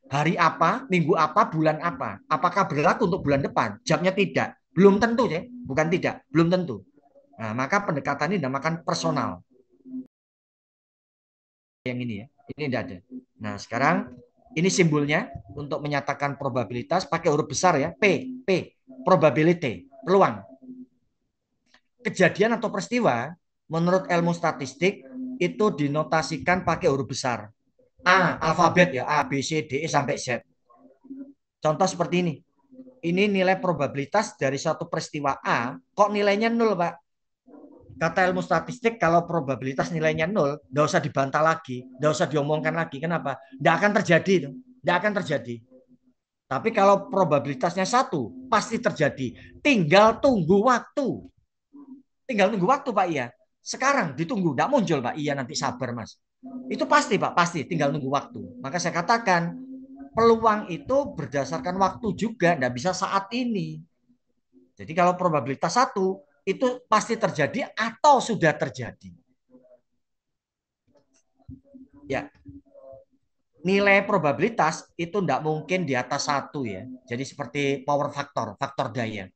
Hari apa, minggu apa, bulan apa. Apakah berlaku untuk bulan depan? Jawabnya tidak. Belum tentu ya, bukan tidak, belum tentu. Nah, maka pendekatan ini dinamakan personal. Yang ini ya, ini tidak ada. Nah, sekarang ini simbolnya untuk menyatakan probabilitas pakai huruf besar ya, P, probability, peluang. Kejadian atau peristiwa menurut ilmu statistik itu dinotasikan pakai huruf besar. A, alfabet ya, A, B, C, D, E sampai Z. Contoh seperti ini. Ini nilai probabilitas dari suatu peristiwa A, kok nilainya nol, Pak? Kata ilmu statistik, kalau probabilitas nilainya nol, nggak usah dibantah lagi, nggak usah diomongkan lagi. Kenapa? Nggak akan terjadi itu, nggak akan terjadi. Tapi kalau probabilitasnya satu, pasti terjadi. Tinggal tunggu waktu. Tinggal tunggu waktu, Pak. Iya. Sekarang ditunggu, nggak muncul, Pak. Iya, nanti sabar, Mas. Itu pasti, Pak. Pasti. Tinggal tunggu waktu. Maka saya katakan, peluang itu berdasarkan waktu juga. Nggak bisa saat ini. Jadi kalau probabilitas satu, itu pasti terjadi atau sudah terjadi. Ya, nilai probabilitas itu tidak mungkin di atas satu ya. Jadi seperti power faktor, faktor daya.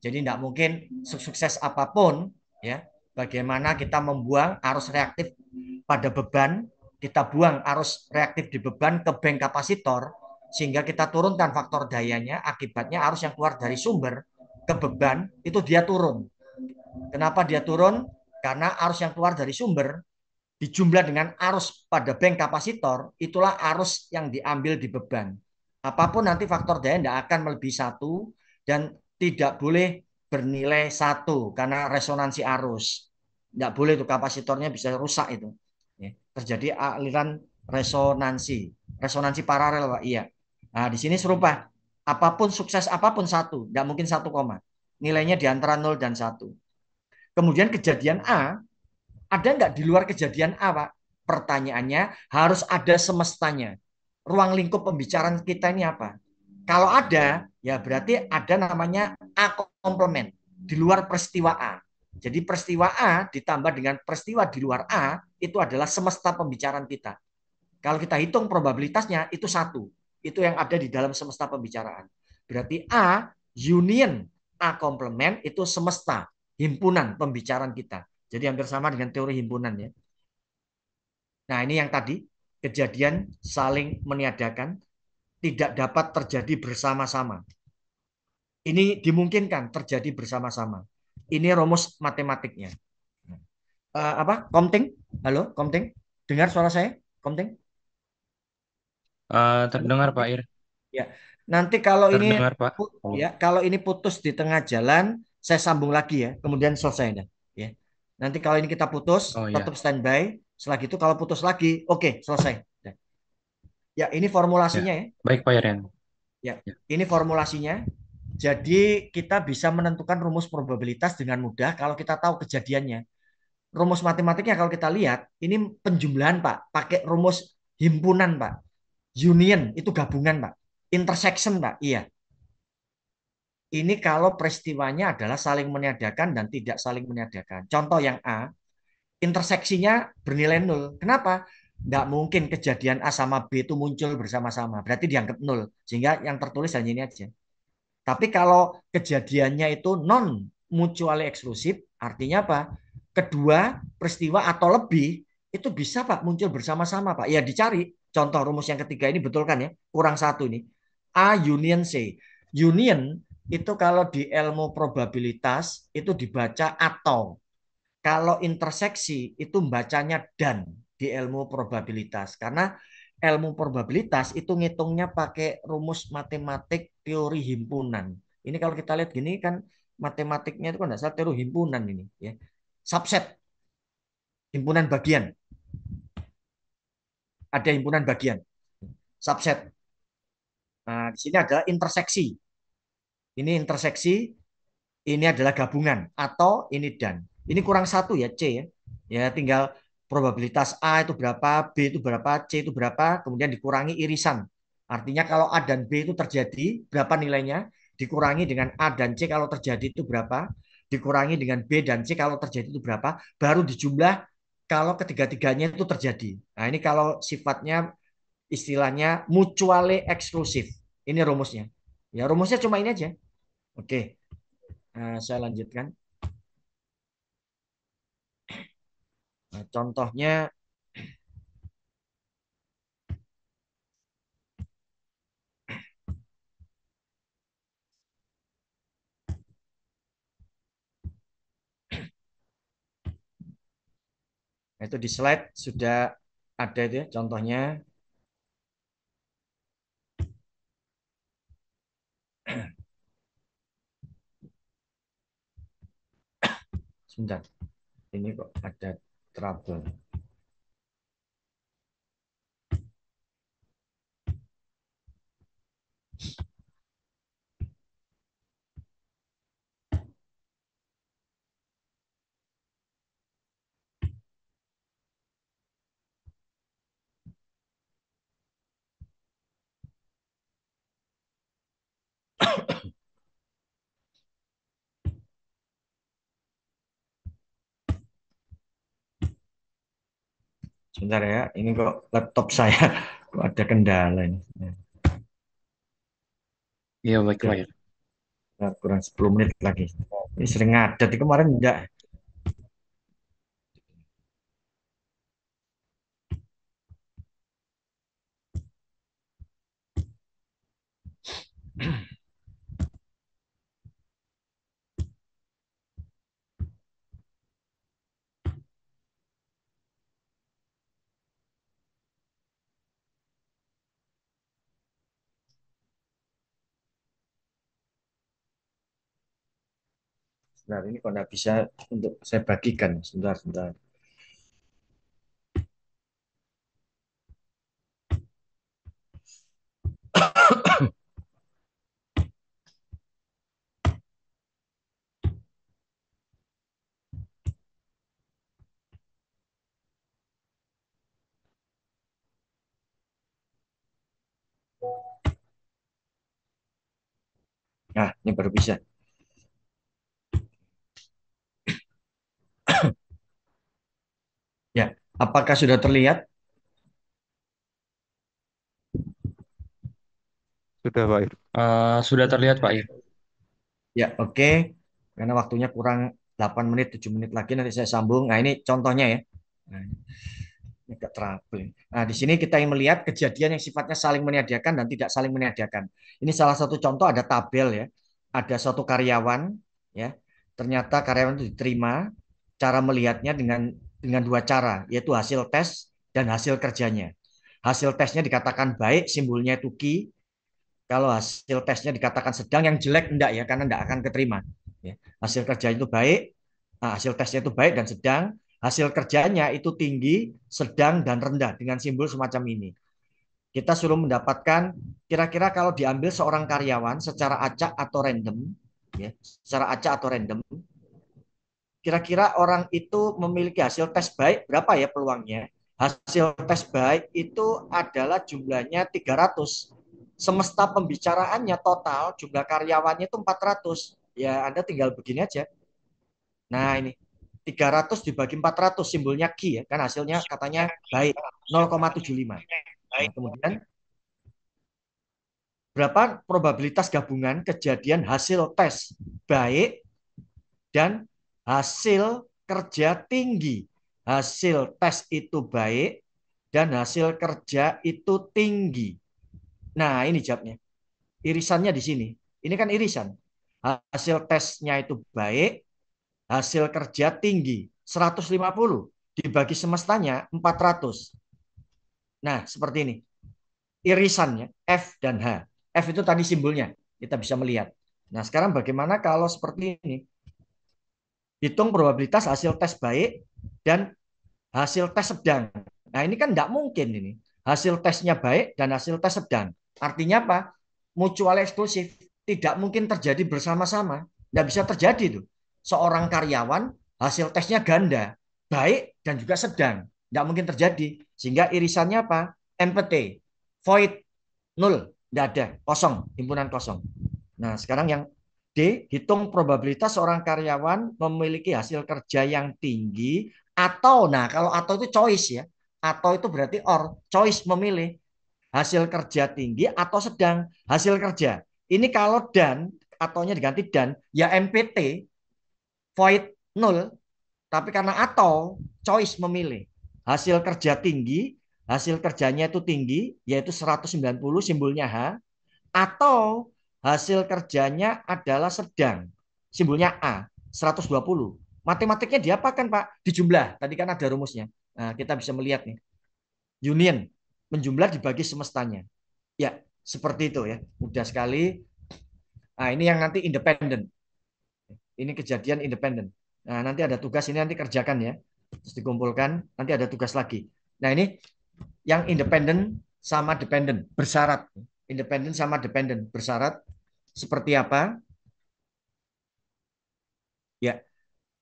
Jadi tidak mungkin sukses apapun ya. Bagaimana kita membuang arus reaktif pada beban, kita buang arus reaktif di beban ke bank kapasitor sehingga kita turunkan faktor dayanya, akibatnya arus yang keluar dari sumber ke beban itu dia turun. Kenapa dia turun? Karena arus yang keluar dari sumber dijumlah dengan arus pada bank kapasitor, itulah arus yang diambil di beban. Apapun nanti faktor daya tidak akan melebihi satu dan tidak boleh bernilai satu karena resonansi arus. Tidak boleh itu kapasitornya bisa rusak itu. Ya, terjadi aliran resonansi. Resonansi paralel, Pak. Iya. Nah, di sini serupa. Apapun sukses apapun satu, tidak mungkin satu koma. Nilainya di antara 0 dan satu. Kemudian kejadian A ada nggak di luar kejadian A, Pak? Pertanyaannya harus ada semestanya. Ruang lingkup pembicaraan kita ini apa? Kalau ada, ya berarti ada namanya A komplement di luar peristiwa A. Jadi peristiwa A ditambah dengan peristiwa di luar A itu adalah semesta pembicaraan kita. Kalau kita hitung probabilitasnya itu satu. Itu yang ada di dalam semesta pembicaraan. Berarti A union A komplement itu semesta, himpunan pembicaraan kita. Jadi hampir sama dengan teori himpunan ya. Nah, ini yang tadi kejadian saling meniadakan tidak dapat terjadi bersama-sama. Ini dimungkinkan terjadi bersama-sama. Ini rumus matematiknya. Apa? Komting? Halo, Komting? Dengar suara saya? Komting? Halo, Terdengar Pak Komting? Ir, Ya. Nanti kalau ini terdengar Pak. Oh, ya, kalau ini putus di tengah jalan, saya sambung lagi ya. Kemudian selesai dah. Ya. Nanti kalau ini kita putus, oh tetap ya, standby. Setelah itu kalau putus lagi, oke, selesai. Ya, ini ya. formulasinya ya. Baik Pak Irian. Ya, Ya. ini formulasinya. Jadi kita bisa menentukan rumus probabilitas dengan mudah kalau kita tahu kejadiannya. Rumus matematiknya kalau kita lihat, ini penjumlahan Pak, pakai rumus himpunan Pak. Union itu gabungan Pak. Intersection Pak, iya. Ini kalau peristiwanya adalah saling meniadakan dan tidak saling meniadakan. Contoh yang A, interseksinya bernilai nol. Kenapa? Nggak mungkin kejadian A sama B itu muncul bersama-sama. Berarti dianggap nol. Sehingga yang tertulis hanya ini aja. Tapi kalau kejadiannya itu non mutually eksklusif, artinya apa? Kedua peristiwa atau lebih itu bisa Pak muncul bersama-sama Pak. Ya dicari. Contoh rumus yang ketiga ini betul kan ya? Kurang satu ini. A union C. Union itu kalau di ilmu probabilitas itu dibaca atau. Kalau interseksi itu bacanya dan di ilmu probabilitas. Karena ilmu probabilitas itu ngitungnya pakai rumus matematik teori himpunan. Ini kalau kita lihat gini kan matematiknya itu kan tidak salah teori himpunan ini ya. Subset, himpunan bagian. Ada himpunan bagian, subset. Nah, di sini adalah interseksi. Ini interseksi, ini adalah gabungan atau ini dan. Ini kurang satu ya C ya. Ya tinggal probabilitas A itu berapa, B itu berapa, C itu berapa, kemudian dikurangi irisan. Artinya kalau A dan B itu terjadi, berapa nilainya? Dikurangi dengan A dan C kalau terjadi itu berapa? Dikurangi dengan B dan C kalau terjadi itu berapa? Baru dijumlah kalau ketiga-tiganya itu terjadi. Nah ini kalau sifatnya istilahnya mutually eksklusif. Ini rumusnya. Ya rumusnya cuma ini aja. Oke, nah, saya lanjutkan. Nah, contohnya itu di slide sudah ada itu ya contohnya. Sebentar, ini kok ada trouble. Sebentar ya, ini kok laptop saya kok ada kendala ini. Iya, baik, Oke, baik. nah, kurang 10 menit lagi. Ini sering ngadat, ini kemarin enggak. Sebentar, ini kok enggak bisa untuk saya bagikan. Sebentar, sebentar. Nah, ini baru bisa. Ya, apakah sudah terlihat? Sudah, Pak Ir. Sudah terlihat Pak Ir. Ya, oke. Karena waktunya kurang 8 menit, 7 menit lagi nanti saya sambung. Nah, ini contohnya ya. Nah, ini agak trouble. Nah, di sini kita yang melihat kejadian yang sifatnya saling meniadakan dan tidak saling meniadakan. Ini salah satu contoh ada tabel ya. Ada suatu karyawan ya. Ternyata karyawan itu diterima. Cara melihatnya dengan dua cara, yaitu hasil tes dan hasil kerjanya. Hasil tesnya dikatakan baik, simbolnya itu Q. Kalau hasil tesnya dikatakan sedang, yang jelek enggak ya, karena enggak akan keterima. Ya. Hasil kerja itu baik, hasil tesnya itu baik dan sedang, hasil kerjanya itu tinggi, sedang, dan rendah dengan simbol semacam ini. Kita suruh mendapatkan kira-kira kalau diambil seorang karyawan secara acak atau random, ya, secara acak atau random, kira-kira orang itu memiliki hasil tes baik berapa ya peluangnya? Hasil tes baik itu adalah jumlahnya 300. Semesta pembicaraannya total jumlah karyawannya itu 400. Ya, Anda tinggal begini aja. Nah, ini 300 dibagi 400 simbolnya Q ya, kan hasilnya katanya baik 0,75. Nah, kemudian berapa probabilitas gabungan kejadian hasil tes baik dan hasil kerja tinggi. Hasil tes itu baik dan hasil kerja itu tinggi. Nah, ini jawabnya. Irisannya di sini. Ini kan irisan. Hasil tesnya itu baik, hasil kerja tinggi. 150 dibagi semestanya 400. Nah, seperti ini. Irisannya F dan H. F itu tadi simbolnya. Kita bisa melihat. Nah, sekarang bagaimana kalau seperti ini? Hitung probabilitas hasil tes baik dan hasil tes sedang. Nah, ini kan tidak mungkin ini. Hasil tesnya baik dan hasil tes sedang. Artinya apa? Mutual eksklusif. Tidak mungkin terjadi bersama-sama. Tidak bisa terjadi tuh. Seorang karyawan hasil tesnya ganda. Baik dan juga sedang. Tidak mungkin terjadi. Sehingga irisannya apa? MPT. Void. Nol. Tidak ada. Kosong. Himpunan kosong. Nah, sekarang yang D, hitung probabilitas seorang karyawan memiliki hasil kerja yang tinggi atau, nah kalau atau itu choice ya, atau itu berarti or, choice memilih hasil kerja tinggi atau sedang hasil kerja. Ini kalau dan, ataunya diganti dan, ya MPT, void nol, tapi karena atau, choice memilih hasil kerja tinggi, hasil kerjanya itu tinggi, yaitu 190 simbolnya H, atau hasil kerjanya adalah sedang. Simbolnya A, 120. Matematiknya diapakan, Pak? Dijumlah. Tadi kan ada rumusnya. Nah, kita bisa melihat nih. Union, menjumlah dibagi semestanya. Ya, seperti itu ya. Mudah sekali. Nah, ini yang nanti independen. Ini kejadian independen. Nah, nanti ada tugas ini nanti kerjakan ya. Terus dikumpulkan, nanti ada tugas lagi. Nah, ini yang independen sama dependen bersyarat. Independen sama dependen bersyarat seperti apa? Ya,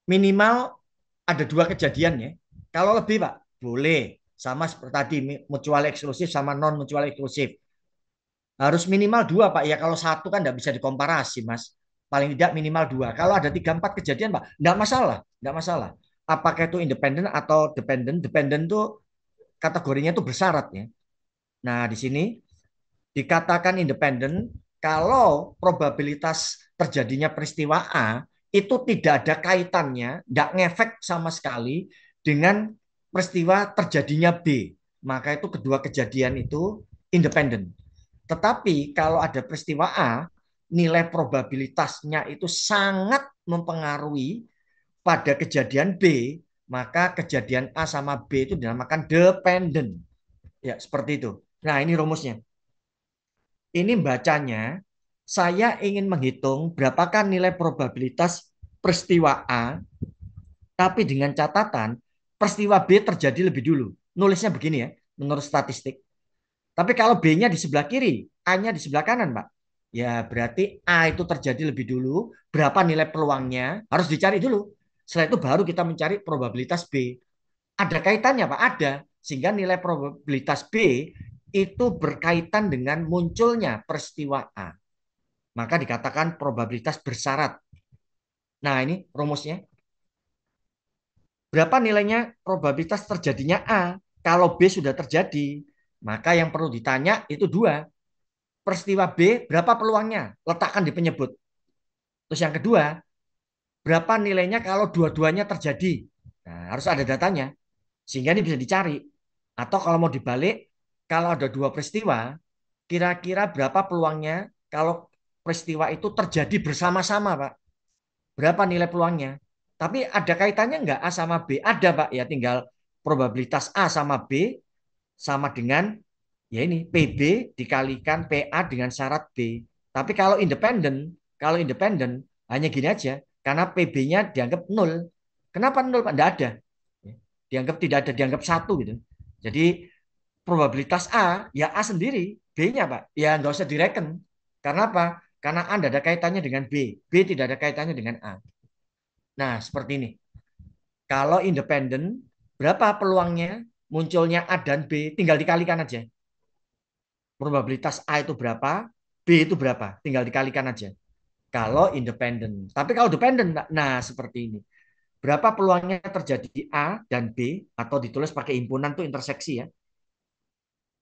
minimal ada dua kejadian ya. Kalau lebih, Pak, boleh. Sama seperti tadi, mutual eksklusif sama non mutual eksklusif. Harus minimal dua, Pak. Ya kalau satu kan nggak bisa dikomparasi, Mas. Paling tidak minimal dua. Kalau ada tiga empat kejadian, Pak, nggak masalah, nggak masalah. Apakah itu independen atau dependen? Dependen tuh kategorinya itu bersyarat ya. Nah di sini dikatakan independen kalau probabilitas terjadinya peristiwa A itu tidak ada kaitannya, tidak ngefek sama sekali dengan peristiwa terjadinya B. Maka itu kedua kejadian itu independen. Tetapi kalau ada peristiwa A, nilai probabilitasnya itu sangat mempengaruhi pada kejadian B, maka kejadian A sama B itu dinamakan dependen. Ya, seperti itu. Nah, ini rumusnya. Ini bacanya, saya ingin menghitung berapakah nilai probabilitas peristiwa A, tapi dengan catatan peristiwa B terjadi lebih dulu. Nulisnya begini ya, menurut statistik. Tapi kalau B-nya di sebelah kiri, A-nya di sebelah kanan, Pak. Ya, berarti A itu terjadi lebih dulu. Berapa nilai peluangnya? Harus dicari dulu. Setelah itu baru kita mencari probabilitas B. Ada kaitannya, Pak? Ada. Sehingga nilai probabilitas B itu berkaitan dengan munculnya peristiwa A. Maka dikatakan probabilitas bersyarat. Nah, ini rumusnya. Berapa nilainya probabilitas terjadinya A? Kalau B sudah terjadi, maka yang perlu ditanya itu dua. Peristiwa B, berapa peluangnya? Letakkan di penyebut. Terus yang kedua, berapa nilainya kalau dua-duanya terjadi? Nah, harus ada datanya. Sehingga ini bisa dicari. Atau kalau mau dibalik, kalau ada dua peristiwa, kira-kira berapa peluangnya kalau peristiwa itu terjadi bersama-sama, Pak? Berapa nilai peluangnya? Tapi ada kaitannya nggak A sama B? Ada, Pak. Ya tinggal probabilitas A sama B sama dengan ya ini PB dikalikan PA dengan syarat B. Tapi kalau independen hanya gini aja, karena PB-nya dianggap nol. Kenapa nol, Pak? Tidak ada. Dianggap tidak ada, dianggap satu gitu. Jadi probabilitas A, ya A sendiri. B-nya, Pak, ya nggak usah direken. Karena apa? Karena A tidak ada kaitannya dengan B. B tidak ada kaitannya dengan A. Nah, seperti ini. Kalau independen, berapa peluangnya munculnya A dan B? Tinggal dikalikan aja. Probabilitas A itu berapa, B itu berapa, tinggal dikalikan aja. Kalau independen. Tapi kalau dependen, nah seperti ini. Berapa peluangnya terjadi A dan B, atau ditulis pakai himpunan tuh interseksi ya.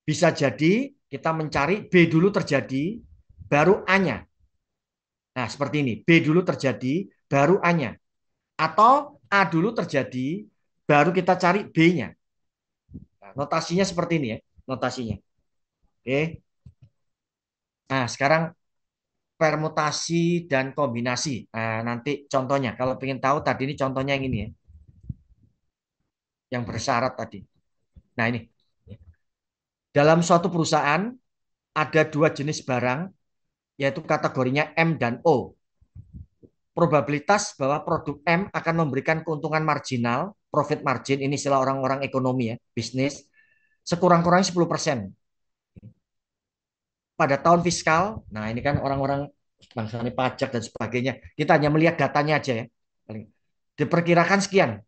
Bisa jadi kita mencari B dulu terjadi, baru A-nya. Nah seperti ini, B dulu terjadi, baru A-nya. Atau A dulu terjadi, baru kita cari B-nya. Nah, notasinya seperti ini ya, notasinya. Oke. Nah sekarang permutasi dan kombinasi. Nah, nanti contohnya, kalau ingin tahu tadi ini contohnya yang ini ya, yang bersyarat tadi. Nah ini, dalam suatu perusahaan ada dua jenis barang, yaitu kategorinya M dan O. Probabilitas bahwa produk M akan memberikan keuntungan marginal, profit margin, ini istilah orang-orang ekonomi ya, bisnis, sekurang-kurangnya 10% pada tahun fiskal. Nah ini kan orang-orang bangsa pajak dan sebagainya. Kita hanya melihat datanya aja ya. Diperkirakan sekian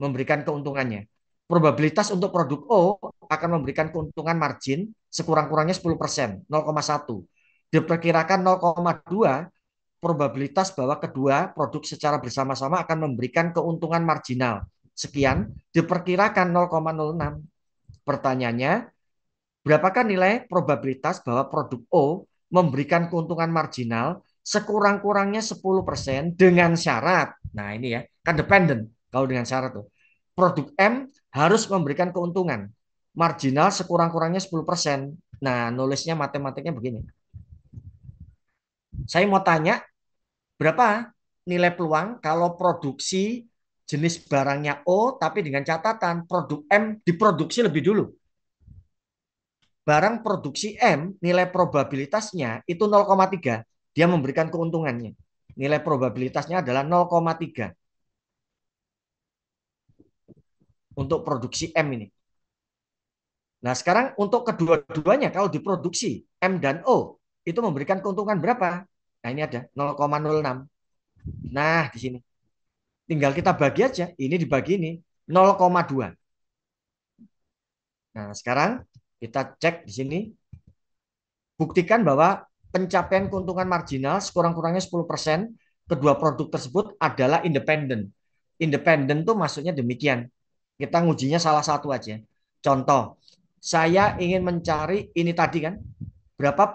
memberikan keuntungannya. Probabilitas untuk produk O akan memberikan keuntungan margin sekurang-kurangnya 10%, 0,1. Diperkirakan 0,2 probabilitas bahwa kedua produk secara bersama-sama akan memberikan keuntungan marginal. Sekian, diperkirakan 0,06. Pertanyaannya, berapakah nilai probabilitas bahwa produk O memberikan keuntungan marginal sekurang-kurangnya 10% dengan syarat. Nah, ini ya, kan dependent kalau dengan syarat tuh. Produk M harus memberikan keuntungan marginal sekurang-kurangnya 10%. Nah, nulisnya matematiknya begini. Saya mau tanya, berapa nilai peluang kalau produksi jenis barangnya O tapi dengan catatan produk M diproduksi lebih dulu. Barang produksi M, nilai probabilitasnya itu 0,3. Dia memberikan keuntungannya. Nilai probabilitasnya adalah 0,3. untuk produksi M ini. Nah, sekarang untuk kedua-duanya kalau diproduksi M dan O itu memberikan keuntungan berapa? Nah, ini ada 0,06. Nah, di sini tinggal kita bagi aja. Ini dibagi ini 0,2. Nah, sekarang kita cek di sini, buktikan bahwa pencapaian keuntungan marginal sekurang-kurangnya 10% kedua produk tersebut adalah independen. Independen tuh maksudnya demikian. Kita ngujinya salah satu aja. Contoh, saya ingin mencari ini tadi kan, berapa